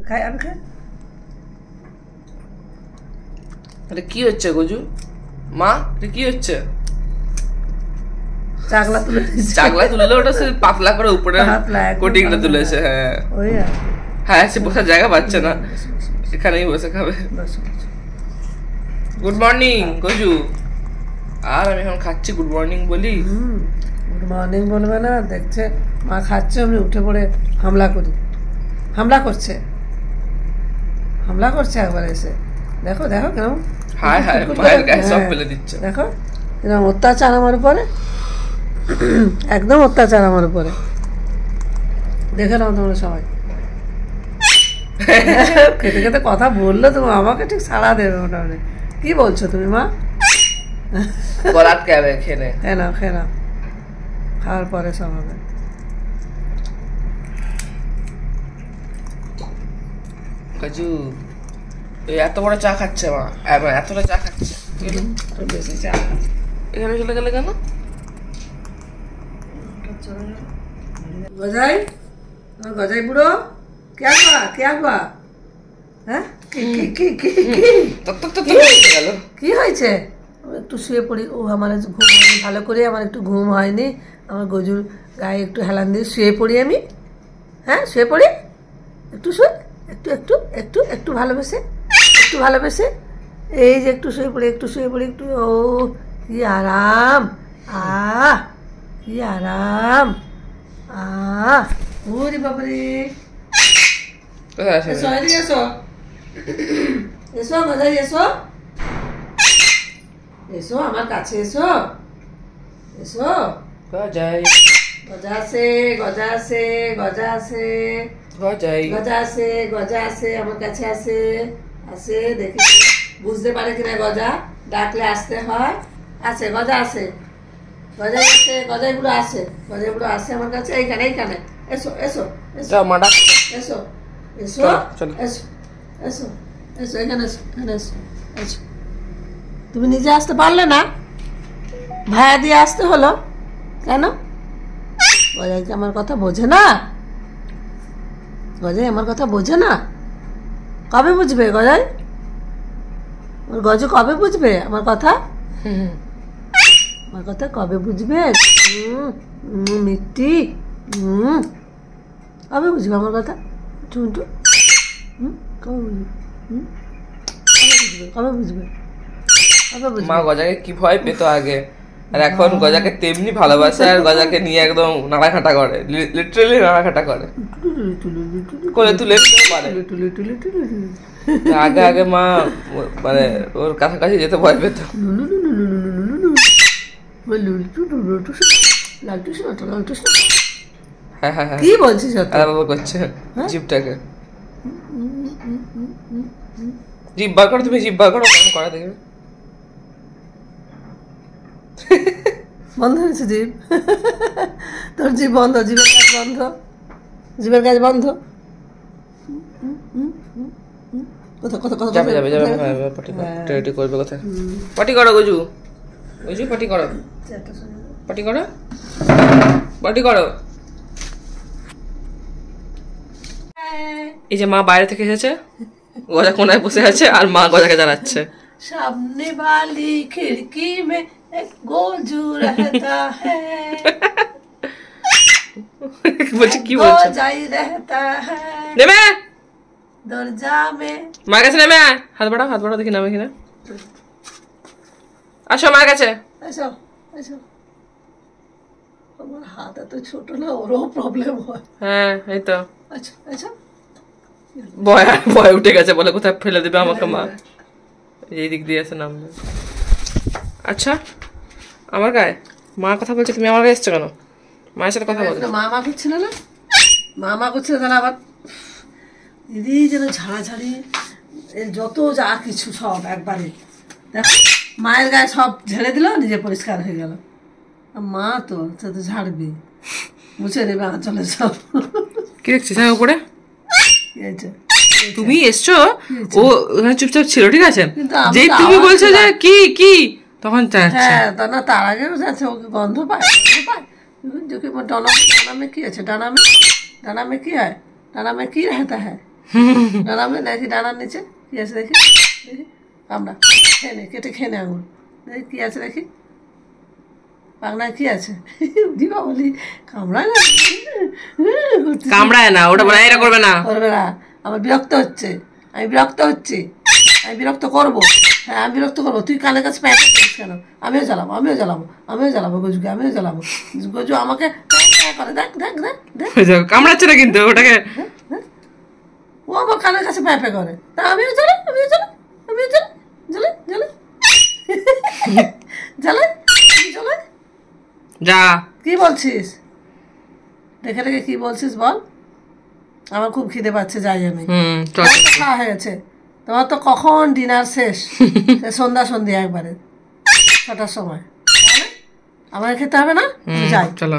খাই আমি খাই। আরে কি হচ্ছে গজু মা, এটা কি হচ্ছে? চাগলা তুলে তুললে ওটা পাতলা করে উপরে কোটিংটা তুলেছে। হ্যাঁ ওই হ্যাঁ, সে বসার জায়গা পাচ্ছে না, এখানেই বসে খাবে। Good morning Gaju. আর আমি এখন খাচ্ছি গুড মর্নিং বলি। গুড মর্নিং বলবে না, দেখছে মা খাচ্ছে আমি উঠে পড়ে হামলা করি। হামলা করছে একবার এসে। দেখো দেখো কেমন হায় হায় মায়ের গায়ে সব ফেলে দিচ্ছে। দেখো এরকম অত্যাচার আমার উপরে, একদম অত্যাচার আমার উপরে। দেখে নাও তোমরা সবাই। খেতে খেতে কথা বললে তুমি আমাকে ঠিক সাড়া দেবে মোটামুটি। কি বলছো তুমি মা? গলাত খাবে খেলে। খেয়ে নাও খাওয়ার পরে সব হবে। গজু এত বড় চা খাচ্ছে মা, এতটা চা খাচ্ছে। বেশি চা এখানে চলে গেলে কেন? গজাই বুড়ো কে আগবা? হ্যাঁ কি হয়েছে? একটু শুয়ে পড়ি। ও আমার ঘুম ভালো করে, আমার একটু ঘুম হয়নি। আমার গজুর গায়ে একটু হেলান দিয়ে শুয়ে পড়ি আমি। হ্যাঁ শুয়ে পড়ি, একটু শুয়ে একটু ভালোবেসে এই যে একটু শুয়ে পড়ি একটু। ও কি আরাম, কি আরাম। ওরে বাবারে, এসো এদিকে এসো গজাই এসো আমার কাছে এসো গজা আছে আমার কাছে আসে দেখি বুঝতে পারে কিনা গজা ডাকলে আসতে হয়। আছে গজা আছে, গজাইগুলো আসে আমার কাছে। এইখানে এসো তুমি নিজে আসতে পারলে না, ভাইয়া দিয়ে আসতে হলো কেন? গজাই কি আমার কথা বোঝে না? কবে বুঝবে গজাই? গজু কবে বুঝবে আমার কথা? কবে বুঝবে? মিষ্টি কবে বুঝবে আমার কথা? কবে বুঝবে? মা গজাকে কি ভয় পেত আগে, আর এখন গজাকে তেমনি ভালোবাসে, আর গজাকে নিয়ে একদম নাড়াঘাটা করে, লিটারালি নাড়াঘাটা করে, কোলে তুলে পারে। আগে মা মানে ওর কাছাকাছি যেতে ভয় পেত। কি বলছিস? করছে জিভটাকে, জিভ বার করো, তুমি জিভ বার করো, কেমন করা দেখবে। বন্ধ হয়েছে জিভ, তোর জিভ বন্ধ, জিভের কাজ বন্ধ। করবে কোথায়? পাটি করো গজু, পাটি করো। এই যে মা বাইরে থেকে এসেছে, গজা কোনায় বসে আছে, আর মা গজাকে জানাচ্ছে সামনে वाली खिड़की में एक गोजू रहता है, বলছে কি বলছে? যাই रहता है নেমে দরজা में। মার কাছে নেমে আয়, হাত বাড়াও দেখি নামে কিনা। আসো মার কাছে, এসো আমার হাত এত ছোট না, ওরও প্রবলেম হয়। হ্যাঁ এই তো আচ্ছা ভয় উঠে গেছে, বলে কোথায় ফেলে দেবে আমাকে মা, এই দিক দিয়ে এসে নামবে। আচ্ছা আমার গায়ে মা কথা বলছে, তুমি আমার গায়ে এসছো কেন? মায়ের সাথে কথা বলছো। মা করছিল না, মা করছিল, তাহলে আবার দিদি যেন ঝাড়াঝাড়ি যত যা কিছু সব একবারে। দেখো মায়ের গায়ে সব ঝেড়ে দিল, নিজে পরিষ্কার হয়ে গেল। মা তো ঝাড়বে, মুছে নেবে আঁচলে সব। কি দেখছিস উপরে? তুমি এসছো, ও ওখানে চুপচাপ ছিল, ঠিক আছে, যে তুমি বলছো যে কি তখন হ্যাঁ না, তার আগে যাচ্ছে, ওকে গন্ধ পায়। ডানা में কি আছে? ডানা में কি है? डाना में কি रहता है? ডানামে নাকি ডানার নিচে কি আছে দেখি, দেখি কামড়া, খেয়ে নে, কেটে খেয়ে নে আঙুর, দেখি কি আছে দেখি, পাংনায় কি আছে? দিবা বলি কামড়ায় না, কামড়ায় না, ওটা বলে এরা করবে না, করবে না। আমার বিরক্ত হচ্ছে, আমি বিরক্ত হচ্ছি, আমি বিরক্ত করবো, হ্যাঁ আমি বিরক্ত করবো। তুই কানের কাছে প্যাঁচ করিস কেন? আমিও জ্বালাবো, আমিও জ্বালাবো, আমিও জ্বালাবো গজুকে, আমিও জ্বালাবো। গজু আমাকে করে, দেখ দেখ দেখ দেখ, কামড়াচ্ছে না কিন্তু ওটাকে, ও আমার কানের কাছে প্যাঁপে করে, তা আমিও জ্বালাই, আমিও জ্বালাই, আমিও জ্বালাই, জ্বালাই জ্বালাই জ্বালাই জ্বালাই। যা কি বলছিস? দেখে দেখে কি বলছিস বল? আমার খুব খিদে পাচ্ছে, যাই আমি। চল আমার তো খাওয়া হয়ে গেছে, তোমার তো কখন ডিনার শেষ? সন্ধ্যা একবারে 6টার সময়, আমার খেতে হবে না? যাই। চলো।